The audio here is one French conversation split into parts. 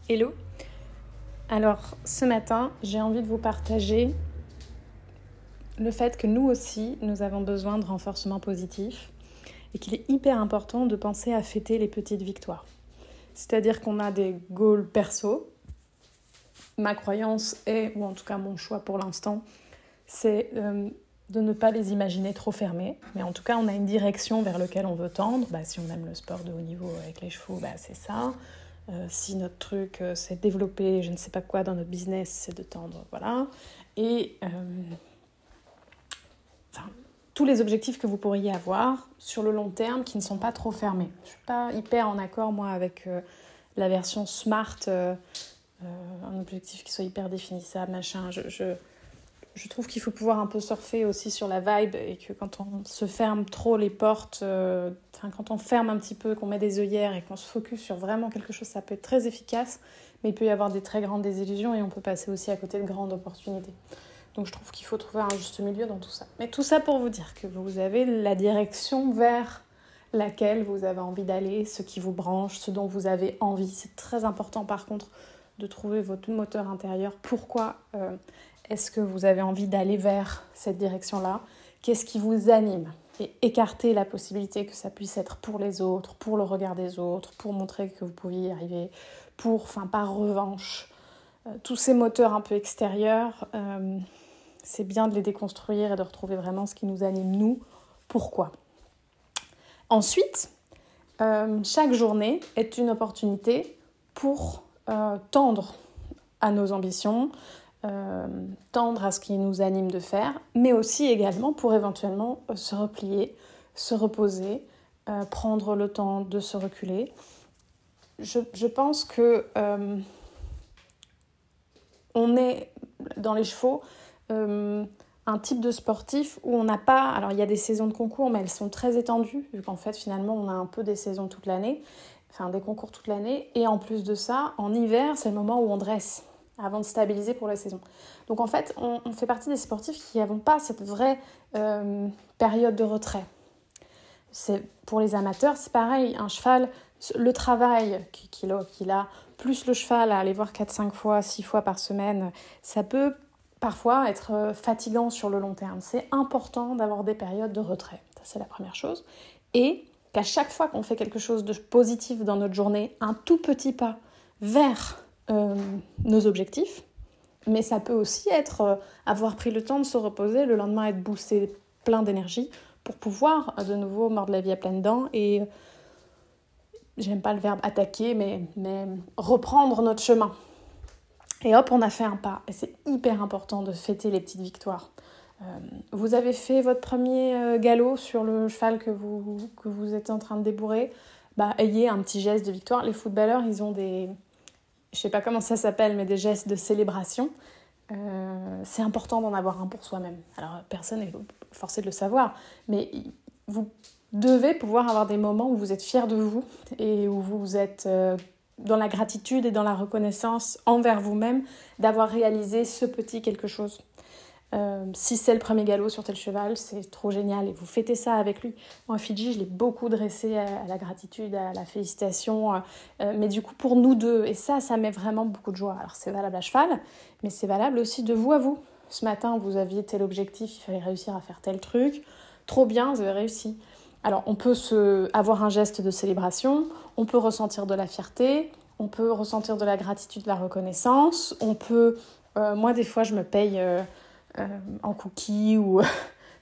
Hello. Alors ce matin, j'ai envie de vous partager le fait que nous aussi, nous avons besoin de renforcement positif et qu'il est hyper important de penser à fêter les petites victoires. C'est-à-dire qu'on a des goals perso. Ma croyance est, ou en tout cas mon choix pour l'instant, c'est de ne pas les imaginer trop fermés. Mais en tout cas, on a une direction vers laquelle on veut tendre. Si on aime le sport de haut niveau avec les chevaux, c'est ça. Si notre truc, c'est de développer je ne sais pas quoi dans notre business, c'est de tendre, voilà. Et tous les objectifs que vous pourriez avoir sur le long terme qui ne sont pas trop fermés. Je ne suis pas hyper en accord, moi, avec la version SMART, un objectif qui soit hyper définissable, machin. Je trouve qu'il faut pouvoir un peu surfer aussi sur la vibe et que quand on se ferme trop les portes, quand on ferme un petit peu, qu'on met des œillères et qu'on se focus sur vraiment quelque chose, ça peut être très efficace, mais il peut y avoir des très grandes désillusions et on peut passer aussi à côté de grandes opportunités. Donc je trouve qu'il faut trouver un juste milieu dans tout ça. Mais tout ça pour vous dire que vous avez la direction vers laquelle vous avez envie d'aller, ce qui vous branche, ce dont vous avez envie. C'est très important par contre de trouver votre moteur intérieur. Pourquoi est-ce que vous avez envie d'aller vers cette direction-là ? Qu'est-ce qui vous anime ? Et écarter la possibilité que ça puisse être pour les autres, pour le regard des autres, pour montrer que vous pouviez y arriver, par revanche. Tous ces moteurs un peu extérieurs, c'est bien de les déconstruire et de retrouver vraiment ce qui nous anime, nous. Pourquoi ? Ensuite, chaque journée est une opportunité pour tendre à nos ambitions, tendre à ce qui nous anime de faire, mais aussi également pour éventuellement se replier, se reposer, prendre le temps de se reculer. Je pense que on est dans les chevaux un type de sportif où on n'a pas... Alors il y a des saisons de concours, mais elles sont très étendues, vu qu'en fait finalement on a un peu des saisons toute l'année, des concours toute l'année, et en plus de ça, en hiver, c'est le moment où on dresse, avant de stabiliser pour la saison. Donc en fait, on fait partie des sportifs qui n'avons pas cette vraie période de retrait. Pour les amateurs, c'est pareil, un cheval, le travail qu'il a, plus le cheval à aller voir 4-5 fois, 6 fois par semaine, ça peut parfois être fatigant sur le long terme. C'est important d'avoir des périodes de retrait, ça c'est la première chose. Et qu'à chaque fois qu'on fait quelque chose de positif dans notre journée, un tout petit pas vers nos objectifs, mais ça peut aussi être avoir pris le temps de se reposer, le lendemain être boosté plein d'énergie pour pouvoir de nouveau mordre la vie à pleines dents et, j'aime pas le verbe attaquer, mais reprendre notre chemin. Et hop, on a fait un pas. Et c'est hyper important de fêter les petites victoires. Vous avez fait votre premier galop sur le cheval que vous êtes en train de débourrer, ayez un petit geste de victoire. Les footballeurs, ils ont des... Je sais pas comment ça s'appelle, mais des gestes de célébration. C'est important d'en avoir un pour soi-même. Alors, personne n'est forcé de le savoir, mais vous devez pouvoir avoir des moments où vous êtes fiers de vous et où vous êtes dans la gratitude et dans la reconnaissance envers vous-même d'avoir réalisé ce petit quelque chose. Si c'est le premier galop sur tel cheval, c'est trop génial et vous fêtez ça avec lui. Moi, Fidji, je l'ai beaucoup dressé à la gratitude, à la félicitation, mais du coup pour nous deux, et ça met vraiment beaucoup de joie. Alors c'est valable à cheval, mais c'est valable aussi de vous à vous. Ce matin, vous aviez tel objectif, il fallait réussir à faire tel truc. Trop bien, vous avez réussi. Alors on peut avoir un geste de célébration, on peut ressentir de la fierté, on peut ressentir de la gratitude, de la reconnaissance, on peut... moi, des fois, je me paye... en cookies ou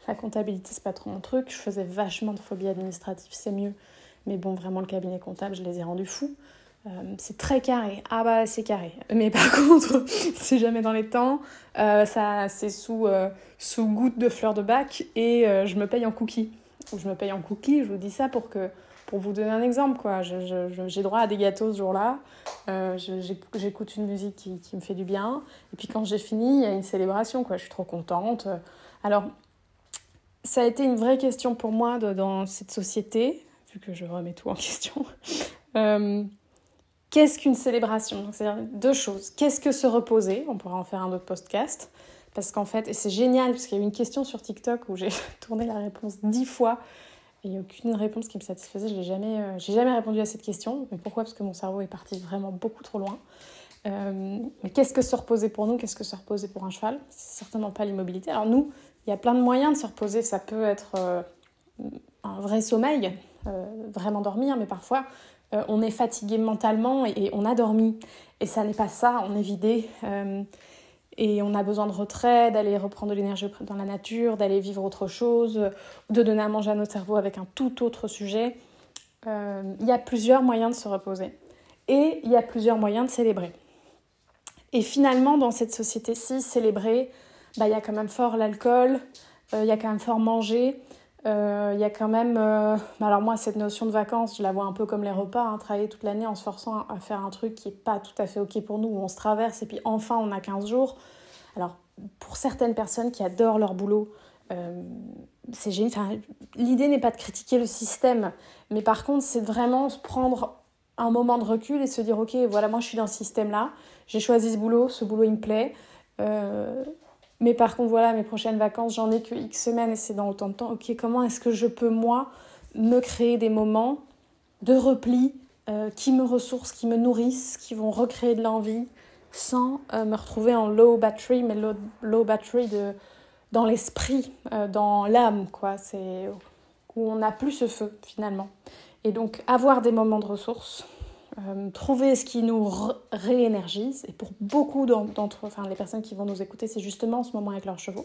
la comptabilité c'est pas trop mon truc, je faisais vachement de phobie administrative, c'est mieux, mais bon vraiment le cabinet comptable je les ai rendus fous. C'est très carré, c'est carré, mais par contre c'est jamais dans les temps, ça c'est sous goutte de fleurs de bac et je me paye en cookies, je vous dis ça pour vous donner un exemple, quoi. J'ai droit à des gâteaux ce jour-là, j'écoute une musique qui me fait du bien, et puis quand j'ai fini, il y a une célébration, quoi. Je suis trop contente. Alors, ça a été une vraie question pour moi dans cette société, vu que je remets tout en question. Qu'est-ce qu'une célébration ? Donc, c'est-à-dire deux choses. Qu'est-ce que se reposer ? On pourra en faire un autre podcast, parce qu'en fait, et c'est génial, parce qu'il y a eu une question sur TikTok où j'ai tourné la réponse 10 fois, et aucune réponse qui me satisfaisait. J'ai jamais répondu à cette question. Mais pourquoi ? Parce que mon cerveau est parti vraiment beaucoup trop loin. Mais qu'est-ce que se reposer pour nous ? Qu'est-ce que se reposer pour un cheval ? C'est certainement pas l'immobilité. Alors nous, il y a plein de moyens de se reposer. Ça peut être un vrai sommeil, vraiment dormir, mais parfois on est fatigué mentalement et on a dormi. Et ça n'est pas ça, on est vidé. Et on a besoin de retrait, d'aller reprendre de l'énergie dans la nature, d'aller vivre autre chose, de donner à manger à notre cerveau avec un tout autre sujet. Il y a plusieurs moyens de se reposer. Et il y a plusieurs moyens de célébrer. Et finalement, dans cette société-ci, célébrer, il y a quand même fort l'alcool, il y a quand même fort manger, il y a quand même... alors moi, cette notion de vacances, je la vois un peu comme les repas, travailler toute l'année en se forçant à faire un truc qui n'est pas tout à fait OK pour nous, où on se traverse et puis enfin on a 15 jours. Alors, pour certaines personnes qui adorent leur boulot, c'est génial. Enfin, l'idée n'est pas de critiquer le système, mais par contre, c'est vraiment se prendre un moment de recul et se dire « Ok, voilà, moi je suis dans ce système-là, j'ai choisi ce boulot il me plaît. Mais par contre, voilà, mes prochaines vacances, j'en ai que X semaines et c'est dans autant de temps. Ok, comment est-ce que je peux, moi, me créer des moments de repli qui me ressourcent, qui me nourrissent, qui vont recréer de l'envie sans me retrouver en low battery, mais low battery dans l'esprit, dans l'âme, quoi. C'est où on n'a plus ce feu, finalement. Et donc, avoir des moments de ressources, trouver ce qui nous réénergise, et pour beaucoup les personnes qui vont nous écouter, c'est justement ce moment avec leurs chevaux,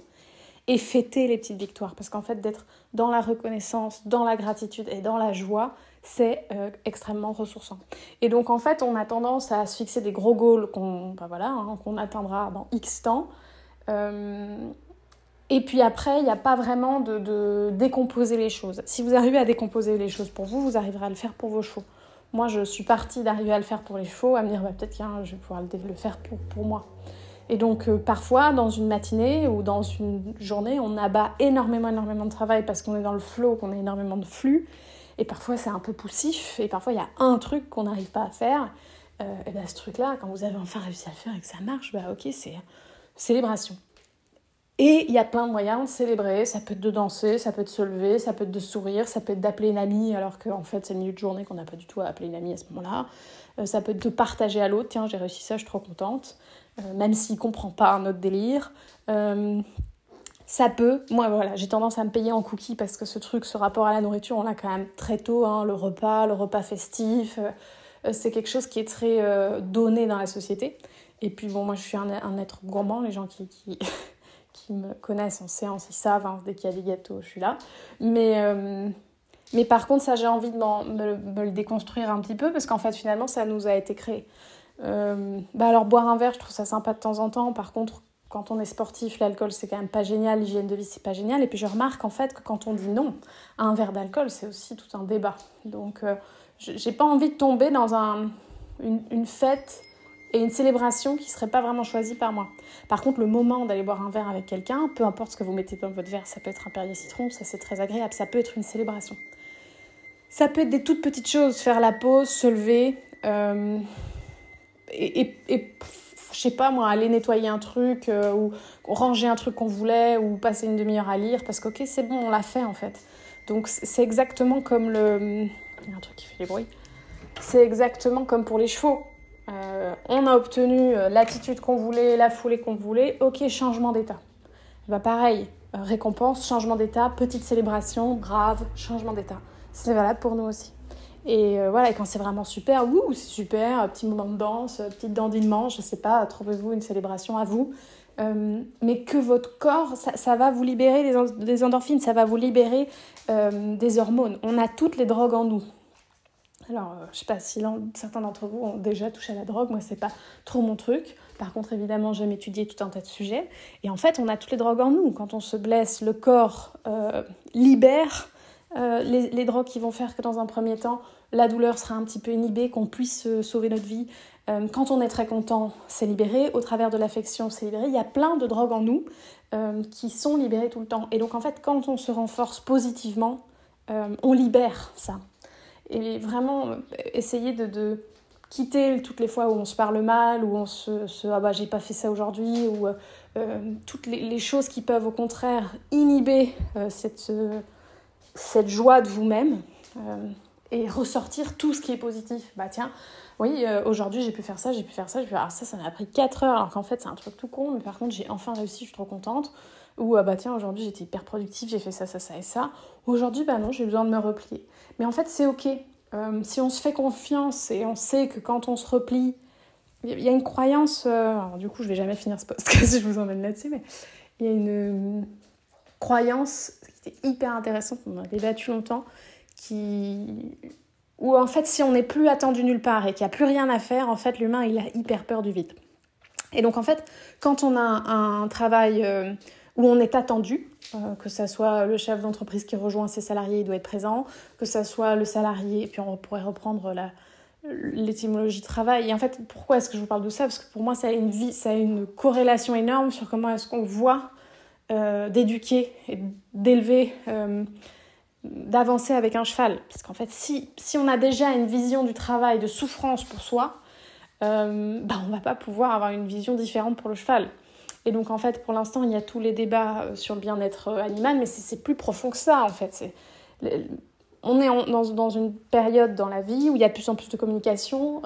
et fêter les petites victoires, parce qu'en fait, d'être dans la reconnaissance, dans la gratitude et dans la joie, c'est extrêmement ressourçant. Et donc, en fait, on a tendance à se fixer des gros goals qu'on atteindra dans X temps, et puis après, il n'y a pas vraiment de décomposer les choses. Si vous arrivez à décomposer les choses pour vous, vous arriverez à le faire pour vos chevaux. Moi, je suis partie d'arriver à le faire pour les chevaux, à me dire peut-être que je vais pouvoir le faire pour moi. Et donc, parfois, dans une matinée ou dans une journée, on abat énormément de travail parce qu'on est dans le flow, qu'on a énormément de flux. Et parfois, c'est un peu poussif. Et parfois, il y a un truc qu'on n'arrive pas à faire. Et ce truc-là, quand vous avez enfin réussi à le faire et que ça marche, ok, c'est célébration. Et il y a plein de moyens de célébrer. Ça peut être de danser, ça peut être de se lever, ça peut être de sourire, ça peut être d'appeler une amie alors qu'en fait c'est le milieu de journée qu'on n'a pas du tout à appeler une amie à ce moment-là. Ça peut être de partager à l'autre. Tiens, j'ai réussi ça, je suis trop contente. Même s'il ne comprend pas notre délire. Ça peut... Moi, voilà, j'ai tendance à me payer en cookies parce que ce rapport à la nourriture, on l'a quand même très tôt. Le repas festif, c'est quelque chose qui est très donné dans la société. Et puis bon, moi je suis un être gourmand. Les gens qui me connaissent en séance, ils savent, dès qu'il y a des gâteaux, je suis là. Mais par contre, ça, j'ai envie de me le déconstruire un petit peu, parce qu'en fait, finalement, ça nous a été créé. Alors, boire un verre, je trouve ça sympa de temps en temps. Par contre, quand on est sportif, l'alcool, c'est quand même pas génial. L'hygiène de vie, c'est pas génial. Et puis, je remarque, en fait, que quand on dit non à un verre d'alcool, c'est aussi tout un débat. Donc, j'ai pas envie de tomber dans une fête et une célébration qui ne serait pas vraiment choisie par moi. Par contre, le moment d'aller boire un verre avec quelqu'un, peu importe ce que vous mettez dans votre verre, ça peut être un Perrier citron, ça c'est très agréable, ça peut être une célébration. Ça peut être des toutes petites choses, faire la pause, se lever, et je sais pas moi, aller nettoyer un truc, ou ranger un truc qu'on voulait, ou passer une demi-heure à lire, parce que ok, c'est bon, on l'a fait en fait. Donc c'est exactement comme il y a un truc qui fait des bruits. C'est exactement comme pour les chevaux. On a obtenu l'attitude qu'on voulait, la foulée qu'on voulait, ok, changement d'état. Pareil, récompense, changement d'état, petite célébration, brave, changement d'état. C'est valable pour nous aussi. Et voilà, et quand c'est vraiment super, c'est super, petit moment de danse, petite dandinement, je sais pas, trouvez-vous une célébration à vous. Mais que votre corps, ça va vous libérer des endorphines, ça va vous libérer des hormones. On a toutes les drogues en nous. Alors, je sais pas si certains d'entre vous ont déjà touché à la drogue, moi c'est pas trop mon truc. Par contre, évidemment, j'aime étudier tout un tas de sujets. Et en fait, on a toutes les drogues en nous. Quand on se blesse, le corps libère les drogues qui vont faire que dans un premier temps, la douleur sera un petit peu inhibée, qu'on puisse sauver notre vie. Quand on est très content, c'est libéré. Au travers de l'affection, c'est libéré. Il y a plein de drogues en nous qui sont libérées tout le temps. Et donc, en fait, quand on se renforce positivement, on libère ça. Et vraiment, essayer de quitter toutes les fois où on se parle mal, où on j'ai pas fait ça aujourd'hui, ou toutes les choses qui peuvent au contraire inhiber cette joie de vous-même et ressortir tout ce qui est positif. Bah tiens, oui, aujourd'hui j'ai pu faire ça, alors ça m'a pris 4 heures, alors qu'en fait c'est un truc tout con, mais par contre j'ai enfin réussi, je suis trop contente. Ou bah tiens, aujourd'hui j'étais hyper productive, j'ai fait ça et ça. Aujourd'hui, bah non, j'ai besoin de me replier. Mais en fait, c'est ok. Si on se fait confiance et on sait que quand on se replie, il y a une croyance... alors du coup, je vais jamais finir ce podcast si je vous emmène là-dessus, mais il y a une croyance qui était hyper intéressante, on en a débattu longtemps, où en fait, si on n'est plus attendu nulle part et qu'il n'y a plus rien à faire, en fait, l'humain, il a hyper peur du vide. Et donc, en fait, quand on a un travail où on est attendu, que ça soit le chef d'entreprise qui rejoint ses salariés, il doit être présent, que ça soit le salarié, et puis on pourrait reprendre l'étymologie travail. Et en fait, pourquoi est-ce que je vous parle de ça ? Parce que pour moi, ça a une corrélation énorme sur comment est-ce qu'on voit d'éduquer et d'élever, d'avancer avec un cheval. Parce qu'en fait, si on a déjà une vision du travail de souffrance pour soi, on ne va pas pouvoir avoir une vision différente pour le cheval. Et donc, en fait, pour l'instant, il y a tous les débats sur le bien-être animal, mais c'est plus profond que ça, en fait. On est dans une période dans la vie où il y a de plus en plus de communication,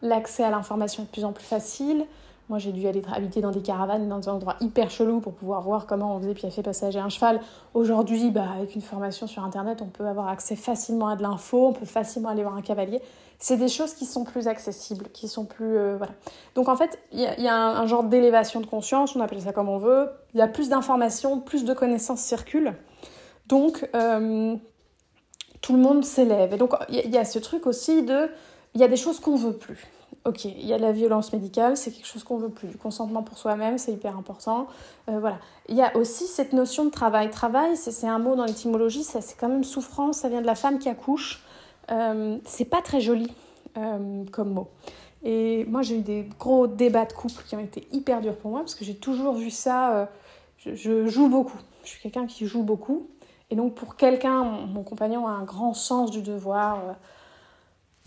l'accès à l'information est de plus en plus facile. Moi, j'ai dû aller habiter dans des caravanes, dans des endroits hyper chelous pour pouvoir voir comment on faisait piaffer, passager un cheval. Aujourd'hui, avec une formation sur Internet, on peut avoir accès facilement à de l'info, on peut facilement aller voir un cavalier. C'est des choses qui sont plus accessibles, qui sont plus... voilà. Donc, en fait, il y a un genre d'élévation de conscience, on appelle ça comme on veut. Il y a plus d'informations, plus de connaissances circulent. Donc, tout le monde s'élève. Et donc, il y a ce truc aussi il y a des choses qu'on veut plus. Ok, il y a de la violence médicale, c'est quelque chose qu'on veut plus. Du consentement pour soi-même, c'est hyper important. Voilà. Il y a aussi cette notion de travail. Travail, c'est un mot dans l'étymologie, c'est quand même souffrance, ça vient de la femme qui accouche. C'est pas très joli comme mot. Et moi, j'ai eu des gros débats de couple qui ont été hyper durs pour moi, parce que j'ai toujours vu ça... je joue beaucoup. Je suis quelqu'un qui joue beaucoup. Et donc, pour quelqu'un, mon compagnon a un grand sens du devoir...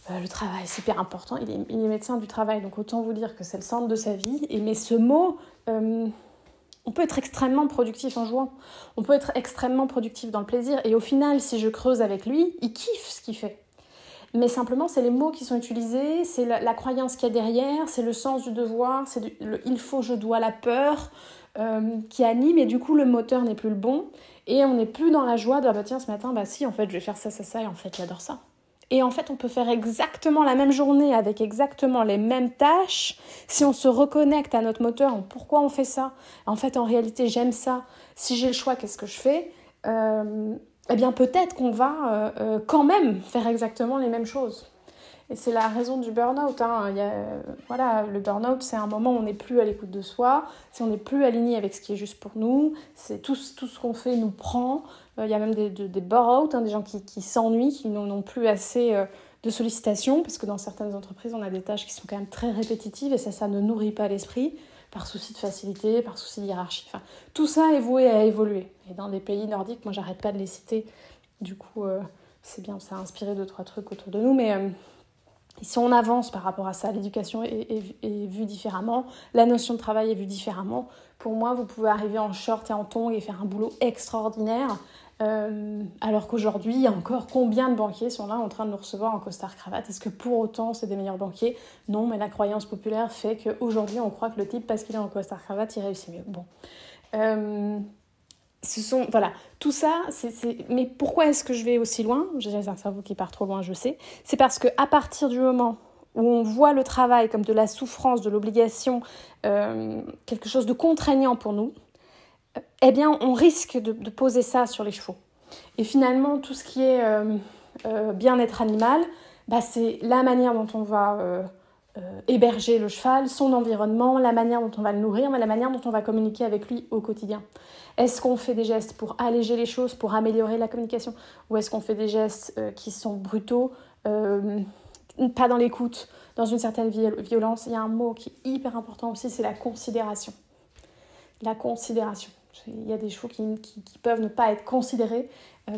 le travail, c'est hyper important. Il est médecin du travail, donc autant vous dire que c'est le centre de sa vie. Mais ce mot, on peut être extrêmement productif en jouant. On peut être extrêmement productif dans le plaisir. Et au final, si je creuse avec lui, il kiffe ce qu'il fait. Mais simplement, c'est les mots qui sont utilisés, c'est la croyance qu'il y a derrière, c'est le sens du devoir, c'est le il faut, je dois, la peur qui anime. Et du coup, le moteur n'est plus le bon. Et on n'est plus dans la joie de tiens, ce matin, si, en fait, je vais faire ça, et en fait, j'adore ça. Et en fait, on peut faire exactement la même journée avec exactement les mêmes tâches. Si on se reconnecte à notre moteur, pourquoi on fait ça ? En fait, en réalité, j'aime ça. Si j'ai le choix, qu'est-ce que je fais ? Eh bien, peut-être qu'on va quand même faire exactement les mêmes choses. Et c'est la raison du burn-out. Le burn-out, c'est un moment où on n'est plus à l'écoute de soi, si on n'est plus aligné avec ce qui est juste pour nous, c'est tout ce qu'on fait nous prend. Il y a même des bore-out, des gens qui s'ennuient, qui n'ont plus assez de sollicitations, parce que dans certaines entreprises, on a des tâches qui sont quand même très répétitives et ça ne nourrit pas l'esprit, par souci de facilité, par souci de hiérarchie. Enfin, tout ça est voué à évoluer. Et dans des pays nordiques, moi, j'arrête pas de les citer. Du coup, c'est bien, ça a inspiré 2-3 trucs autour de nous, mais... Et si on avance par rapport à ça, l'éducation est vue différemment, la notion de travail est vue différemment. Pour moi, vous pouvez arriver en short et en tongs et faire un boulot extraordinaire, alors qu'aujourd'hui, il y a encore combien de banquiers sont là en train de nous recevoir en costard-cravate ? Est-ce que pour autant, c'est des meilleurs banquiers ? Non, mais la croyance populaire fait qu'aujourd'hui, on croit que le type, parce qu'il est en costard-cravate, il réussit mieux. Bon. Voilà, tout ça, mais pourquoi est-ce que je vais aussi loin ? J'ai un cerveau qui part trop loin, je sais. C'est parce qu'à partir du moment où on voit le travail comme de la souffrance, de l'obligation, quelque chose de contraignant pour nous, eh bien, on risque de poser ça sur les chevaux. Et finalement, tout ce qui est bien-être animal, c'est la manière dont on va héberger le cheval, son environnement, la manière dont on va le nourrir, mais la manière dont on va communiquer avec lui au quotidien. Est-ce qu'on fait des gestes pour alléger les choses, pour améliorer la communication ? Ou est-ce qu'on fait des gestes qui sont brutaux, pas dans l'écoute, dans une certaine violence ? Il y a un mot qui est hyper important aussi, c'est la considération. La considération. Il y a des chevaux qui peuvent ne pas être considérés,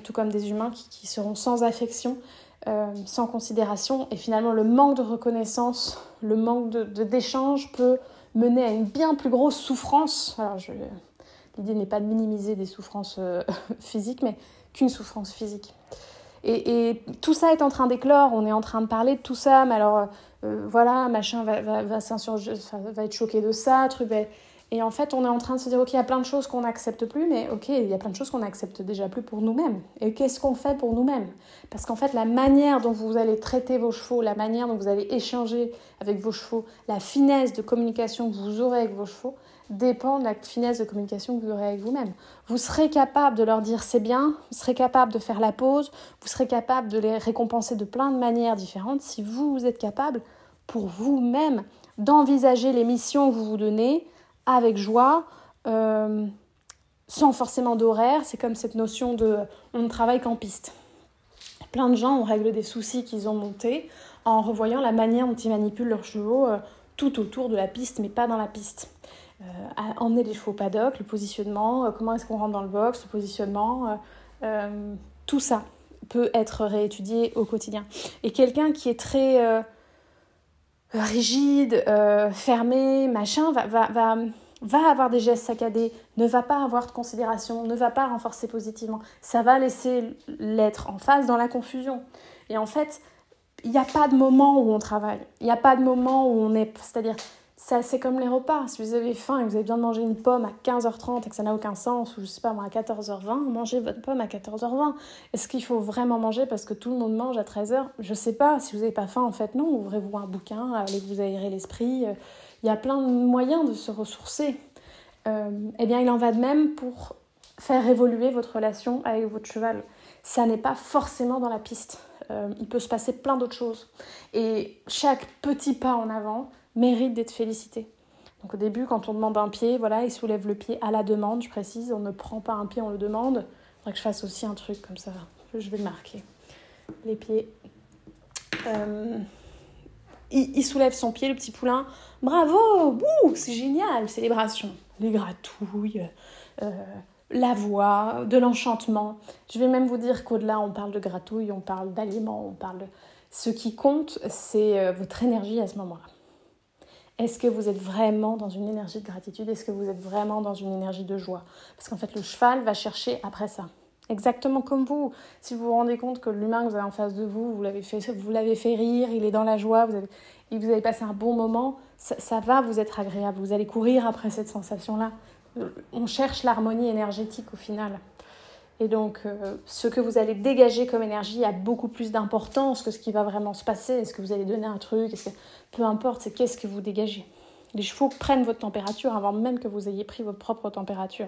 tout comme des humains qui seront sans affection, sans considération. Et finalement, le manque de reconnaissance, le manque d'échange peut mener à une bien plus grosse souffrance. Alors, l'idée n'est pas de minimiser des souffrances physiques, mais qu'une souffrance physique. Et tout ça est en train d'éclore, on est en train de parler de tout ça, mais alors voilà, machin va être choqué de ça, truc. Et en fait, on est en train de se dire, ok, il y a plein de choses qu'on n'accepte plus, mais ok, il y a plein de choses qu'on n'accepte déjà plus pour nous-mêmes. Et qu'est-ce qu'on fait pour nous-mêmes ? Parce qu'en fait, la manière dont vous allez traiter vos chevaux, la manière dont vous allez échanger avec vos chevaux, la finesse de communication que vous aurez avec vos chevaux, dépend de la finesse de communication que vous aurez avec vous-même. Vous serez capable de leur dire c'est bien, vous serez capable de faire la pause, vous serez capable de les récompenser de plein de manières différentes si vous êtes capable, pour vous-même, d'envisager les missions que vous vous donnez avec joie, sans forcément d'horaire. C'est comme cette notion de on ne travaille qu'en piste. Plein de gens ont réglé des soucis qu'ils ont montés en revoyant la manière dont ils manipulent leurs chevaux tout autour de la piste, mais pas dans la piste. Emmener les chevaux au paddock, le positionnement, comment est-ce qu'on rentre dans le box, le positionnement, tout ça peut être réétudié au quotidien. Et quelqu'un qui est très rigide, fermé, machin, va avoir des gestes saccadés, ne va pas avoir de considération, ne va pas renforcer positivement. Ça va laisser l'être en face dans la confusion. Et en fait, il n'y a pas de moment où on travaille. Il n'y a pas de moment où on est... C'est-à-dire, c'est comme les repas. Si vous avez faim et que vous avez besoin de manger une pomme à 15h30 et que ça n'a aucun sens, ou je sais pas moi, à 14h20, mangez votre pomme à 14h20. Est-ce qu'il faut vraiment manger parce que tout le monde mange à 13h ? Je sais pas. Si vous n'avez pas faim, en fait, non. Ouvrez-vous un bouquin, allez vous aérer l'esprit. Il y a plein de moyens de se ressourcer. Eh bien, il en va de même pour faire évoluer votre relation avec votre cheval. Ça n'est pas forcément dans la piste. Il peut se passer plein d'autres choses. Et chaque petit pas en avant mérite d'être félicité. Donc au début, quand on demande un pied, voilà, il soulève le pied à la demande, je précise, on ne prend pas un pied, on le demande. Il faudrait que je fasse aussi un truc comme ça, je vais le marquer. Les pieds. Il soulève son pied, le petit poulain. Bravo, wouh, c'est génial, célébration. Les gratouilles, la voix, de l'enchantement. Je vais même vous dire qu'au-delà, on parle de gratouilles, on parle d'aliments, on parle de... Ce qui compte, c'est votre énergie à ce moment-là. Est-ce que vous êtes vraiment dans une énergie de gratitude ? Est-ce que vous êtes vraiment dans une énergie de joie ? Parce qu'en fait, le cheval va chercher après ça. Exactement comme vous. Si vous vous rendez compte que l'humain que vous avez en face de vous, vous l'avez fait rire, il est dans la joie, vous avez passé un bon moment, ça va vous être agréable. Vous allez courir après cette sensation-là. On cherche l'harmonie énergétique au final. Et donc, ce que vous allez dégager comme énergie a beaucoup plus d'importance que ce qui va vraiment se passer. Est-ce que vous allez donner un truc ? Peu importe, c'est qu'est-ce que vous dégagez. Les chevaux prennent votre température avant même que vous ayez pris votre propre température.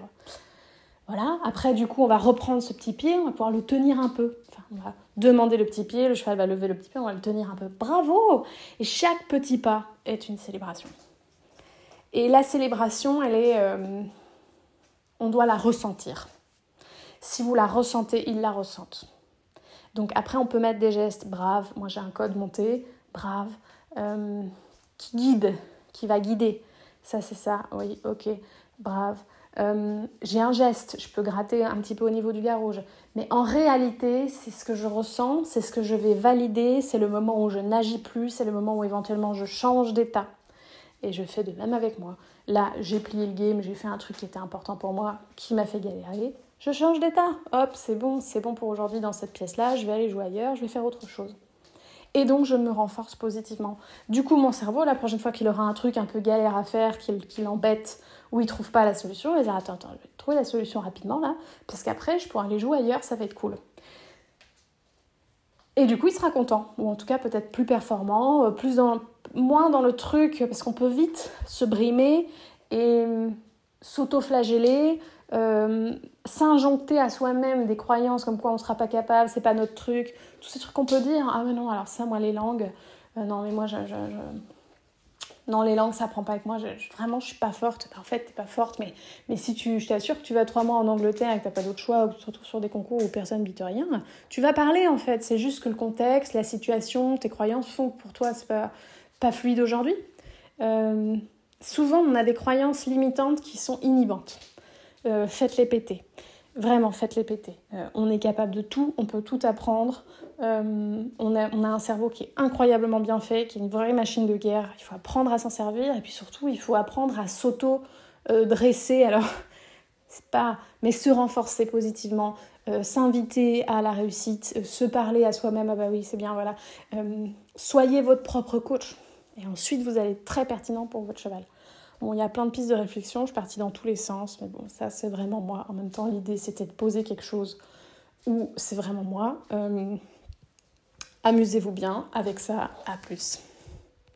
Voilà. Après, du coup, on va reprendre ce petit pied, on va pouvoir le tenir un peu. Enfin, on va demander le petit pied, le cheval va lever le petit pied, on va le tenir un peu. Bravo ! Et chaque petit pas est une célébration. Et la célébration, elle est... on doit la ressentir. Si vous la ressentez, ils la ressentent. Donc après, on peut mettre des gestes braves. Moi, j'ai un code monté, brave, qui guide, qui va guider. Ça, c'est ça, oui, ok, brave. J'ai un geste, je peux gratter un petit peu au niveau du garrot. Mais en réalité, c'est ce que je ressens, c'est ce que je vais valider, c'est le moment où je n'agis plus, c'est le moment où éventuellement je change d'état. Et je fais de même avec moi. Là, j'ai plié le game, j'ai fait un truc qui était important pour moi, qui m'a fait galérer. Je change d'état. Hop, c'est bon pour aujourd'hui dans cette pièce-là. Je vais aller jouer ailleurs, je vais faire autre chose. Et donc, je me renforce positivement. Du coup, mon cerveau, la prochaine fois qu'il aura un truc un peu galère à faire, qu'il l'embête, ou il ne trouve pas la solution, il va dire attends, je vais trouver la solution rapidement là, parce qu'après, je pourrai aller jouer ailleurs, ça va être cool. Et du coup, il sera content, ou en tout cas peut-être plus performant, moins dans le truc, parce qu'on peut vite se brimer et s'auto-flageller, s'injoncter à soi-même des croyances comme quoi on ne sera pas capable, c'est pas notre truc, tous ces trucs qu'on peut dire, ah mais non, alors ça, moi les langues, non mais moi non, les langues ça prend pas avec moi, vraiment je suis pas forte. En fait t'es pas forte, mais si je t'assure que tu vas 3 mois en Angleterre et que t'as pas d'autre choix, ou que tu te retrouves sur des concours où personne bite rien, tu vas parler en fait, c'est juste que le contexte, la situation, tes croyances font que pour toi c'est pas fluide aujourd'hui. Souvent on a des croyances limitantes qui sont inhibantes. Faites-les péter. Vraiment, faites-les péter. On est capable de tout, on peut tout apprendre. On a un cerveau qui est incroyablement bien fait, qui est une vraie machine de guerre. Il faut apprendre à s'en servir et puis surtout, il faut apprendre à s'auto-dresser. Alors, c'est pas... Mais se renforcer positivement, s'inviter à la réussite, se parler à soi-même, ah bah oui, c'est bien, voilà. Soyez votre propre coach. Et ensuite, vous allez être très pertinent pour votre cheval. Bon, il y a plein de pistes de réflexion, je suis partie dans tous les sens, mais bon, ça, c'est vraiment moi. En même temps, l'idée, c'était de poser quelque chose où c'est vraiment moi. Amusez-vous bien avec ça, à plus.